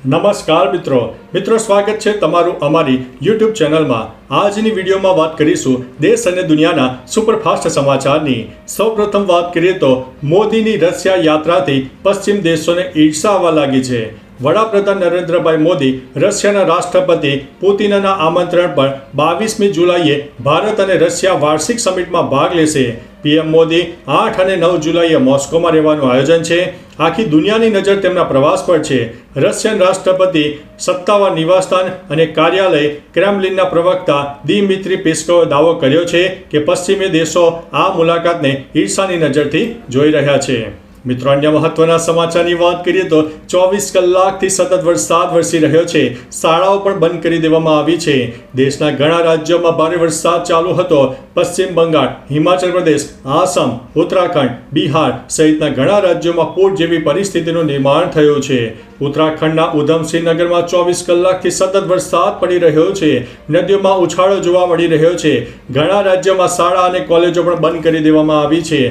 નમસ્કાર મિત્રો સ્વાગત છે તમારું અમારી YouTube ચેનલમાં। આજની વિડીયોમાં વાત કરીશું દેશ અને દુનિયાના સુપરફાસ્ટ સમાચારની। સૌપ્રથમ વાત કરીએ તો મોદીની રશિયા યાત્રાથી પશ્ચિમ દેશોને ઈર્ષા આવવા લાગી છે। વડાપ્રધાન નરેન્દ્રભાઈ મોદી રશિયાના રાષ્ટ્રપતિ પુતિનના આમંત્રણ પર 22મી જુલાઈએ ભારત અને રશિયા વાર્ષિક સમિટમાં ભાગ લેશે। પીએમ મોદી 8 અને 9 જુલાઈએ મોસ્કોમાં રહેવાનું આયોજન છે। આખી દુનિયાની નજર તેમના પ્રવાસ પર છે। રશિયન રાષ્ટ્રપતિ સત્તાવાર નિવાસસ્થાન અને કાર્યાલય ક્રેમલિનના પ્રવક્તા દિમિત્રી પેસ્કોવે દાવો કર્યો છે કે પશ્ચિમી દેશો આ મુલાકાતને ઈર્ષાની નજરથી જોઈ રહ્યા છે। મિત્રો, અન્ય મહત્વના સમાચારની વાત કરીએ તો 24 કલાકથી સતત વરસાદ વરસી રહ્યો છે। શાળાઓ પણ બંધ કરી દેવામાં આવી છે। દેશના ઘણા રાજ્યોમાં ભારે વરસાદ ચાલુ હતો। પશ્ચિમ બંગાળ, હિમાચલ પ્રદેશ, આસામ, ઉત્તરાખંડ, બિહાર સહિતના ઘણા રાજ્યોમાં પૂર જેવી પરિસ્થિતિનું નિર્માણ થયું છે। ઉત્તરાખંડના ઉધમસિંહ નગરમાં 24 કલાકથી સતત વરસાદ પડી રહ્યો છે। નદીઓમાં ઉછાળો જોવા મળી રહ્યો છે। ઘણા રાજ્યોમાં શાળા અને કોલેજો પણ બંધ કરી દેવામાં આવી છે।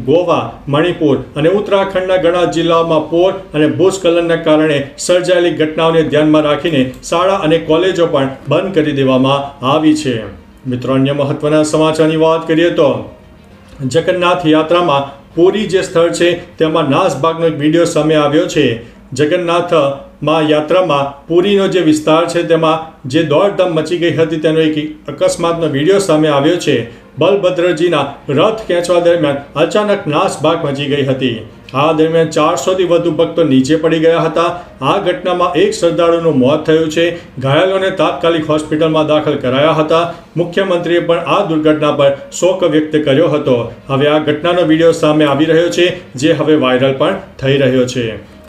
ગોવા, મણિપુર અને ઉત્તરાખંડના ઘણા જિલ્લાઓમાં પૂર અને ભૂસ્ખલનના કારણે સર્જાયેલી ઘટનાઓને ધ્યાનમાં રાખીને શાળા અને કોલેજો પણ બંધ કરી દેવામાં આવી છે। મિત્રો, અન્ય મહત્વના સમાચારની વાત કરીએ તો જગન્નાથ યાત્રામાં પુરી જે સ્થળ છે તેમાં નાસભાગનો એક વિડીયો સામે આવ્યો છે। જગન્નાથમાં યાત્રામાં પુરીનો જે વિસ્તાર છે તેમાં જે દોડધામ મચી ગઈ હતી તેનો એક અકસ્માતનો વિડીયો સામે આવ્યો છે। બલભદ્રજીના રથ ખેંચવા દરમિયાન અચાનક નાસભાગ મચી ગઈ હતી। આ દરમિયાન 400થી વધુ ભક્તો નીચે પડી ગયા હતા। આ ઘટનામાં એક શ્રદ્ધાળુનું મોત થયું છે। ઘાયલોને તાત્કાલિક હોસ્પિટલમાં દાખલ કરાયા હતા। મુખ્યમંત્રીએ પણ આ દુર્ઘટના પર શોક વ્યક્ત કર્યો હતો। હવે આ ઘટનાનો વિડીયો સામે આવી રહ્યો છે જે હવે વાયરલ પણ થઈ રહ્યો છે।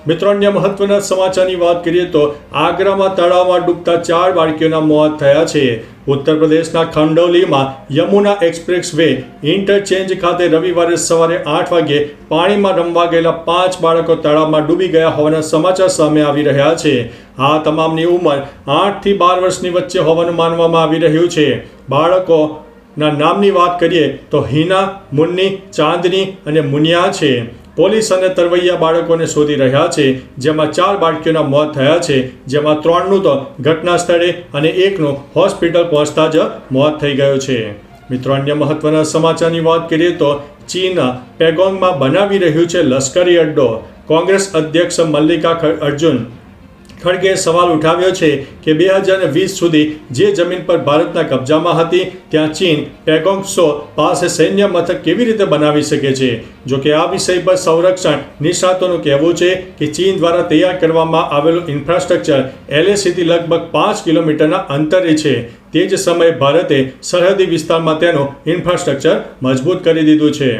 મિત્રો, અન્ય મહત્વના સમાચારની વાત કરીએ તો આગ્રામાં તળાવમાં ડૂબતા 4 બાળકીઓના મોત થયા છે। ઉત્તર પ્રદેશના ખંડૌલીમાં યમુના એક્સપ્રેસ વે ઇન્ટરચેન્જ ખાતે રવિવારે સવારે 8 વાગ્યે પાણીમાં રમવા ગયેલા 5 બાળકો તળાવમાં ડૂબી ગયા હોવાના સમાચાર સામે આવી રહ્યા છે। આ તમામની ઉંમર 8 થી 12 વર્ષની વચ્ચે હોવાનું માનવામાં આવી રહ્યું છે। બાળકોના નામની વાત કરીએ તો હિના, મુન્ની, ચાંદની અને મુનિયા છે। પોલીસ અને તરવૈયા બાળકોને શોધી રહ્યા છે, જેમાં 4 બાળકીઓના મોત થયા છે, જેમાં 3નું તો ઘટના સ્થળે અને 1નું હોસ્પિટલ પહોંચતા જ મોત થઈ ગયું છે। મિત્રો, અન્ય મહત્વના સમાચારની વાત કરીએ તો ચીન પેગોંગમાં બનાવી રહ્યું છે લશ્કરી અડ્ડો। કોંગ્રેસ અધ્યક્ષ મલ્લિકાર્જુન અર્જુન ખડગેએ સવાલ ઉઠાવ્યો છે કે 2020 સુધી જે જમીન પર ભારતના કબજામાં હતી ત્યાં ચીન પેગોંગ ત્સો પાસે સૈન્ય મથક કેવી રીતે બનાવી શકે છે। જોકે આ વિષય પર સંરક્ષણ નિષ્ણાતોનું કહેવું છે કે ચીન દ્વારા તૈયાર કરવામાં આવેલું ઇન્ફ્રાસ્ટ્રક્ચર LACથી લગભગ 5 કિલોમીટરના અંતરે છે। તે જ સમયે ભારતે સરહદી વિસ્તારમાં તેનું ઇન્ફ્રાસ્ટ્રક્ચર મજબૂત કરી દીધું છે।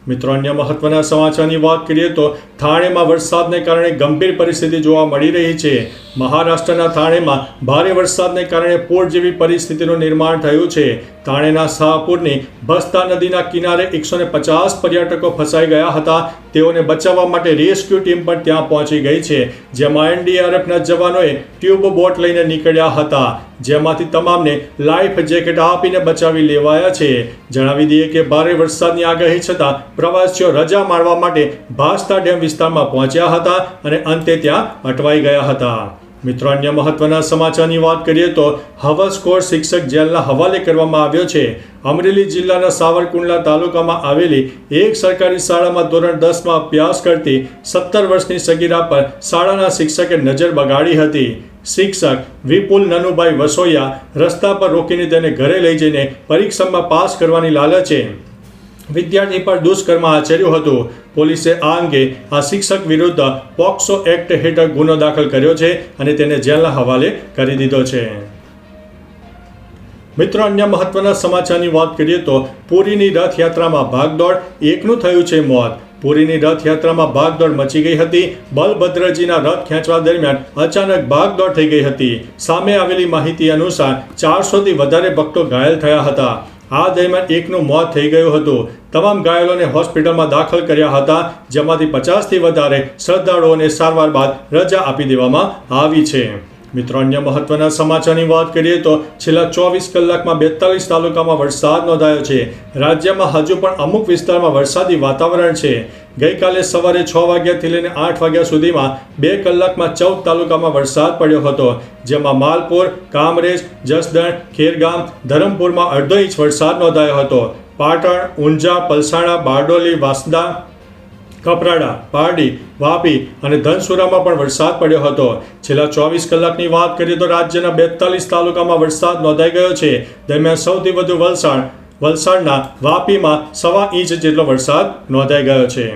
મિત્રો, અન્ય મહત્વના સમાચારની વાત કરીએ તો થાણેમાં વરસાદને કારણે ગંભીર પરિસ્થિતિ જોવા મળી રહી છે। મહારાષ્ટ્રના થાણેમાં ભારે વરસાદને કારણે પૂર જેવી પરિસ્થિતિનું નિર્માણ થયું છે। થાણેના શાહપુરની ભસ્તા નદીના કિનારે 150 પર્યટકો ફસાઈ ગયા હતા। તેઓને બચાવવા માટે રેસ્ક્યુ ટીમ પણ ત્યાં પહોંચી ગઈ છે, જેમાં NDRFના જવાનોએ ટ્યુબ બોટ લઈને નીકળ્યા હતા, જેમાંથી તમામને લાઈફ જેકેટ આપીને બચાવી લેવાયા છે। જણાવી દઈએ કે ભારે વરસાદની આગાહી છતાં પ્રવાસીઓ રજા માણવા માટે ભાસ્તા ડેમ વિસ્તારમાં પહોંચ્યા હતા અને અંતે ત્યાં અટવાઈ ગયા હતા। મિત્રો, અન્ય મહત્વના સમાચારની વાત કરીએ તો હવસખોર શિક્ષક જેલના હવાલે કરવામાં આવ્યો છે। અમરેલી જિલ્લાના સાવરકુંડલા તાલુકામાં આવેલી એક સરકારી શાળામાં ધોરણ 10માં અભ્યાસ કરતી 17 વર્ષની સગીરા પર શાળાના શિક્ષકે નજર બગાડી હતી। શિક્ષક વિપુલ નનુભાઈ વસોયા રસ્તા પર રોકીને તેને ઘરે લઈ જઈને પરીક્ષામાં પાસ કરવાની લાલચે વિદ્યાર્થી પર દુષ્કર્મ આચર્યું હતું। પોલીસે આ અંગે આ શિક્ષક વિરુદ્ધ પોક્સો એક્ટ હેઠળ ગુનો દાખલ કર્યો છે અને તેને જેલના હવાલે કરી દીધો છે। મિત્રો, અન્ય મહત્વના સમાચારની વાત કરીએ તો પુરીની રથયાત્રામાં ભાગદોડ, 1નું થયું છે મોત। પુરીની રથયાત્રામાં ભાગદોડ મચી ગઈ હતી। બલભદ્રજીના રથ ખેંચવા દરમિયાન અચાનક ભાગદોડ થઈ ગઈ હતી। સામે આવેલી માહિતી અનુસાર 400થી વધારે ભક્તો ઘાયલ થયા હતા। આ દરમિયાન 1નું મોત થઈ ગયું હતું। તમામ ઘાયલોને હોસ્પિટલમાં દાખલ કર્યા હતા, જેમાંથી 50થી વધારે શ્રદ્ધાળુઓને સારવાર બાદ રજા આપી દેવામાં આવી છે। મિત્રો, અન્ય મહત્વના સમાચારની વાત કરીએ તો છેલ્લા 24 કલાકમાં 42 તાલુકામાં વરસાદ નોંધાયો છે। રાજ્યમાં હજુ પણ અમુક વિસ્તારમાં વરસાદી વાતાવરણ છે। ગઈકાલે સવારે 6 વાગ્યાથી લઈને 8 વાગ્યા સુધીમાં 2 કલાકમાં 14 તાલુકામાં વરસાદ પડ્યો હતો, જેમાં માલપુર, કામરેજ, જસદણ, ખેરગામ, ધરમપુરમાં અડધો ઇંચ વરસાદ નોંધાયો હતો. પાટણ, ઊંઝા, પલસાણા, બારડોલી, વાંસદા, કપરાડા, પારડી, વાપી અને ધનસુરામાં પણ વરસાદ પડ્યો હતો. છેલ્લા 24 કલાકની વાત કરીએ તો રાજ્યના 42 તાલુકામાં વરસાદ નોંધાઈ ગયો છે. દરમિયાન સૌથી વધુ વલસાડના વાપીમાં 1.25 ઇંચ જેટલો વરસાદ નોંધાઈ ગયો છે.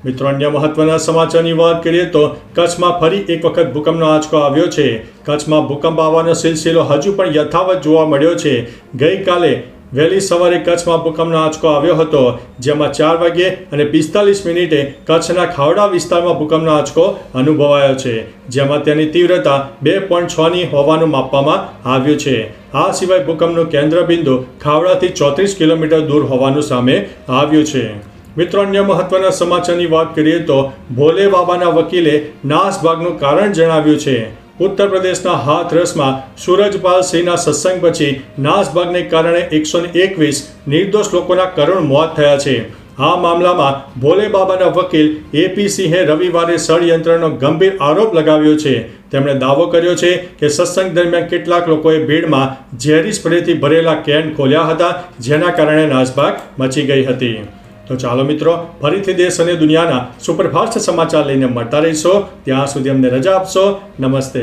મિત્રો, અન્ય મહત્વના સમાચારની વાત કરીએ તો કચ્છમાં ફરી એક વખત ભૂકંપનો આંચકો આવ્યો છે. કચ્છમાં ભૂકંપ આવવાનો સિલસિલો હજુ પણ યથાવત જોવા મળ્યો છે. ગઈકાલે વહેલી સવારે કચ્છમાં ભૂકંપનો આંચકો આવ્યો હતો, જેમાં 4 વાગ્યે અને 45 મિનિટે કચ્છના ખાવડા વિસ્તારમાં ભૂકંપનો આંચકો અનુભવાયો છે, જેમાં તેની તીવ્રતા 2.6ની હોવાનું માપવામાં આવ્યું છે. આ સિવાય ભૂકંપનું કેન્દ્રબિંદુ ખાવડાથી 34 કિલોમીટર દૂર હોવાનું સામે આવ્યું છે. મિત્રો, અન્ય મહત્વના સમાચારની વાત કરીએ તો ભોલે બાબાના વકીલે નાસભાગનું કારણ જણાવ્યું છે. ઉત્તર પ્રદેશના હાથરસમાં સુરજપાલ સિંહના સત્સંગ પછી નાસભાગને કારણે 121 નિર્દોષ લોકોના કરુણ મોત થયા છે. આ મામલામાં ભોલે બાબાના વકીલ AP સિંહે રવિવારે ષડયંત્રનો ગંભીર આરોપ લગાવ્યો છે. તેમણે દાવો કર્યો છે કે સત્સંગ દરમિયાન કેટલાક લોકોએ ભીડમાં ઝેરી સ્પ્રેથી ભરેલા કેન ખોલ્યા હતા, જેના કારણે નાસભાગ મચી ગઈ હતી. તો ચાલો મિત્રો, ફરીથી દેશ અને દુનિયાના સુપરફાસ્ટ સમાચાર લઈને મળતા રહીશો. ત્યાં સુધી અમને રજા આપશો. નમસ્તે.